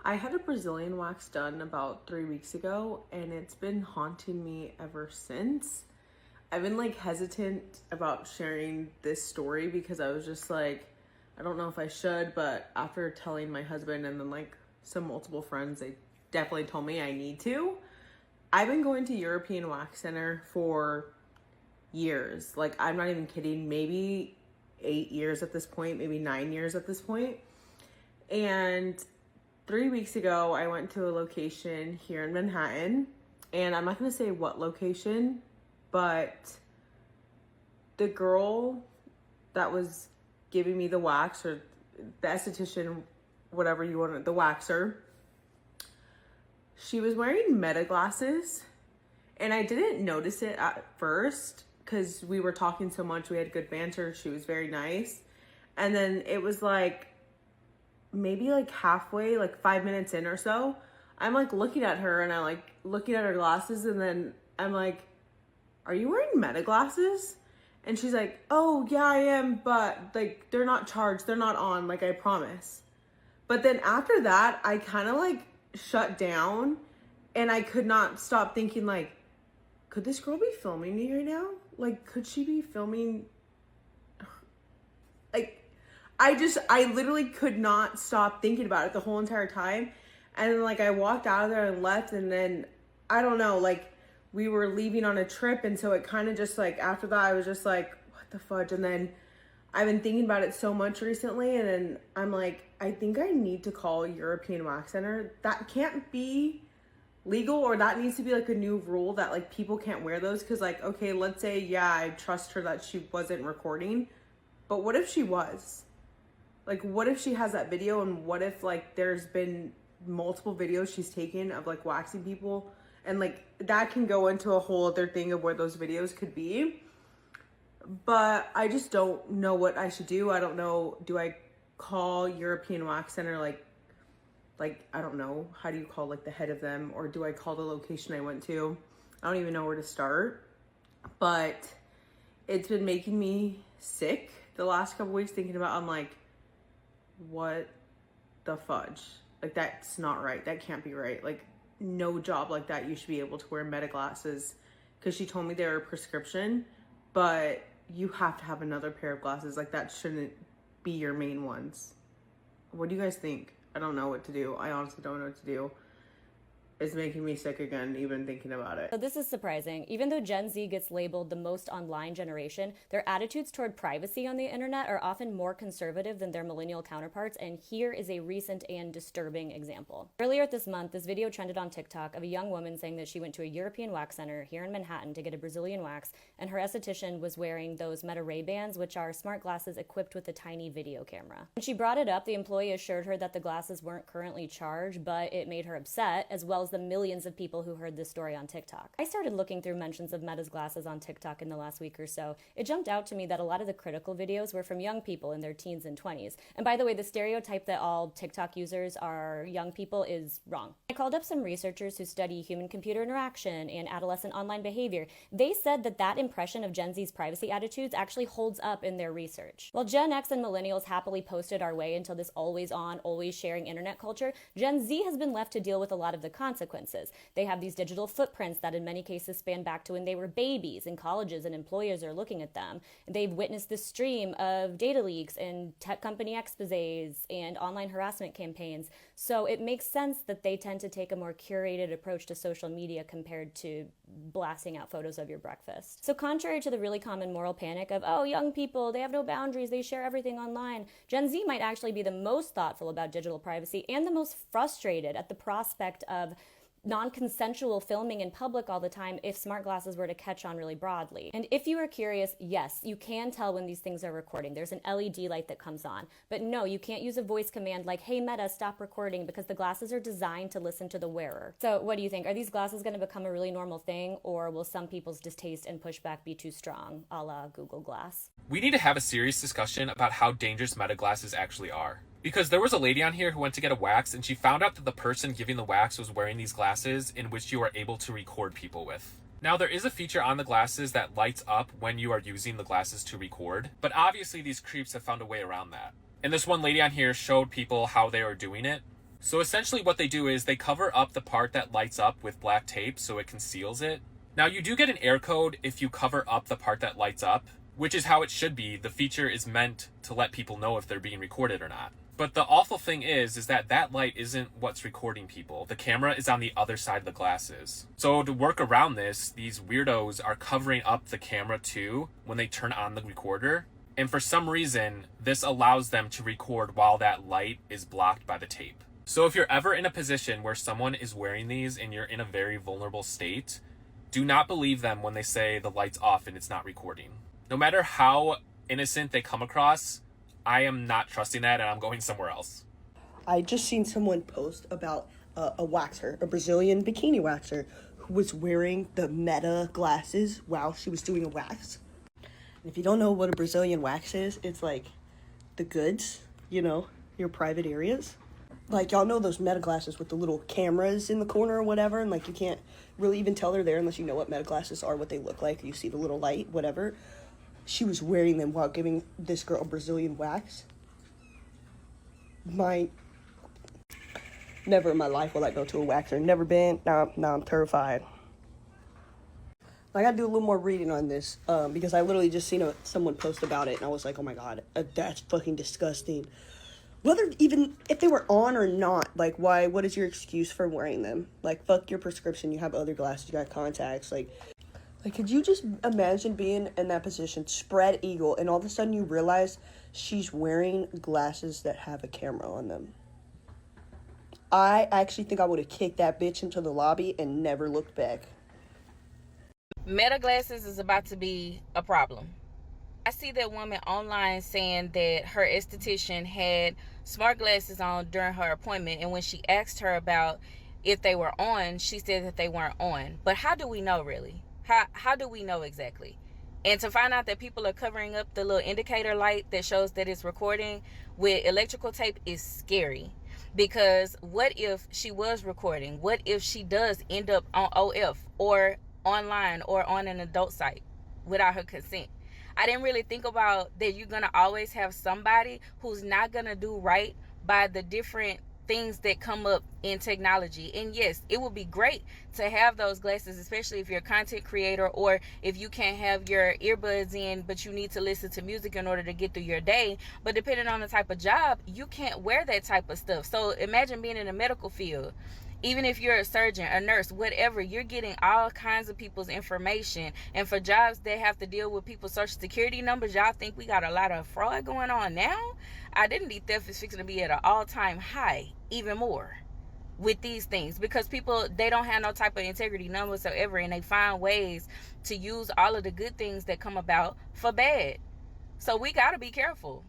I had a Brazilian wax done about 3 weeks ago and it's been haunting me ever since. I've been like hesitant about sharing this story because I was just like, I don't know if I should, but after telling my husband and then like some multiple friends, they definitely told me I need to. I've been going to European Wax Center for years. Like, I'm not even kidding, maybe 8 years at this point, maybe 9 years at this point. And 3 weeks ago, I went to a location here in Manhattan, and I'm not going to say what location, but the girl that was giving me the wax, or the esthetician, whatever you want, the waxer, she was wearing meta glasses, and I didn't notice it at first because we were talking so much. We had good banter. She was very nice. And then it was like, maybe like halfway, like 5 minutes in or so, I'm like looking at her and I like looking at her glasses, and then I'm like, are you wearing meta glasses? And she's like, oh yeah, I am, but like they're not charged, they're not on, like I promise. But then after that, I kind of like shut down and I could not stop thinking like, could this girl be filming me right now? Like, could she be filming? Like, I literally could not stop thinking about it the whole entire time. And then, like, I walked out of there and left, and then, I don't know, like, we were leaving on a trip, and so it kind of just, like, after that, I was just like, what the fudge? And then I've been thinking about it so much recently, and then I'm like, I think I need to call European Wax Center. That can't be legal, or that needs to be, like, a new rule that, like, people can't wear those, because, like, okay, let's say, yeah, I trust her that she wasn't recording, but what if she was? Like, what if she has that video, and what if, like, there's been multiple videos she's taken of, like, waxing people, and, like, that can go into a whole other thing of where those videos could be. But I just don't know what I should do. I don't know, do I call European Wax Center, like, I don't know, how do you call, like, the head of them, or do I call the location I went to? I don't even know where to start, but it's been making me sick the last couple weeks thinking about, I'm like, what the fudge? Like, that's not right. That can't be right. Like, no job like that, you should be able to wear meta glasses, because she told me they were prescription, but you have to have another pair of glasses. Like, that shouldn't be your main ones. What do you guys think? I don't know what to do. I honestly don't know what to do. It's making me sick again, even thinking about it. So this is surprising. Even though Gen Z gets labeled the most online generation, their attitudes toward privacy on the internet are often more conservative than their millennial counterparts, and here is a recent and disturbing example. Earlier this month, this video trended on TikTok of a young woman saying that she went to a European wax center here in Manhattan to get a Brazilian wax, and her esthetician was wearing those Meta Ray-Bans, which are smart glasses equipped with a tiny video camera. When she brought it up, the employee assured her that the glasses weren't currently charged, but it made her upset, as well as the millions of people who heard this story on TikTok. I started looking through mentions of Meta's glasses on TikTok in the last week or so. It jumped out to me that a lot of the critical videos were from young people in their teens and 20s. And by the way, the stereotype that all TikTok users are young people is wrong. I called up some researchers who study human-computer interaction and adolescent online behavior. They said that that impression of Gen Z's privacy attitudes actually holds up in their research. While Gen X and millennials happily posted our way into this always-on, always-sharing internet culture, Gen Z has been left to deal with a lot of the consequences. They have these digital footprints that in many cases span back to when they were babies, and colleges and employers are looking at them. They've witnessed this stream of data leaks and tech company exposés and online harassment campaigns. So it makes sense that they tend to take a more curated approach to social media compared to blasting out photos of your breakfast. So contrary to the really common moral panic of, oh, young people, they have no boundaries, they share everything online, Gen Z might actually be the most thoughtful about digital privacy and the most frustrated at the prospect of non-consensual filming in public all the time if smart glasses were to catch on really broadly. And if you are curious, yes, you can tell when these things are recording. There's an LED light that comes on. But no, you can't use a voice command like, hey Meta, stop recording, because the glasses are designed to listen to the wearer. So what do you think? Are these glasses going to become a really normal thing, or will some people's distaste and pushback be too strong, a la Google Glass? We need to have a serious discussion about how dangerous meta glasses actually are. Because there was a lady on here who went to get a wax, and she found out that the person giving the wax was wearing these glasses in which you are able to record people with. Now, there is a feature on the glasses that lights up when you are using the glasses to record, but obviously these creeps have found a way around that. And this one lady on here showed people how they were doing it. So essentially what they do is they cover up the part that lights up with black tape so it conceals it. Now you do get an error code if you cover up the part that lights up, which is how it should be. The feature is meant to let people know if they're being recorded or not. But the awful thing is that that light isn't what's recording people. The camera is on the other side of the glasses. So to work around this, these weirdos are covering up the camera too when they turn on the recorder. And for some reason, this allows them to record while that light is blocked by the tape. So if you're ever in a position where someone is wearing these and you're in a very vulnerable state, do not believe them when they say the light's off and it's not recording. No matter how innocent they come across, I am not trusting that and I'm going somewhere else. I just seen someone post about a waxer, a Brazilian bikini waxer, who was wearing the Meta glasses while she was doing a wax. And if you don't know what a Brazilian wax is, it's like the goods, you know, your private areas. Like, y'all know those Meta glasses with the little cameras in the corner or whatever, and like you can't really even tell they're there unless you know what Meta glasses are, what they look like, you see the little light, whatever. She was wearing them while giving this girl a Brazilian wax. Never in my life will I go to a waxer. Never been. Now I'm terrified. I gotta do a little more reading on this because I literally just seen someone post about it and I was like, oh my god, that's fucking disgusting. Whether even if they were on or not, like why? What is your excuse for wearing them? Like fuck your prescription. You have other glasses. You got contacts. Like, could you just imagine being in that position, spread eagle, and all of a sudden you realize she's wearing glasses that have a camera on them? I actually think I would have kicked that bitch into the lobby and never looked back. Meta glasses is about to be a problem. I see that woman online saying that her esthetician had smart glasses on during her appointment, and when she asked her about if they were on, she said that they weren't on. But how do we know really? How do we know exactly? And to find out that people are covering up the little indicator light that shows that it's recording with electrical tape is scary. Because what if she was recording? What if she does end up on OF or online or on an adult site without her consent? I didn't really think about that you're going to always have somebody who's not going to do right by the different things that come up in technology. And yes, it would be great to have those glasses, especially if you're a content creator or if you can't have your earbuds in but you need to listen to music in order to get through your day. But depending on the type of job, you can't wear that type of stuff. So imagine being in the medical field. Even if you're a surgeon, a nurse, whatever, you're getting all kinds of people's information. And for jobs that have to deal with people's social security numbers, y'all think we got a lot of fraud going on now? Identity theft is fixing to be at an all-time high, even more with these things, because people, they don't have no type of integrity, none whatsoever, and they find ways to use all of the good things that come about for bad. So we got to be careful.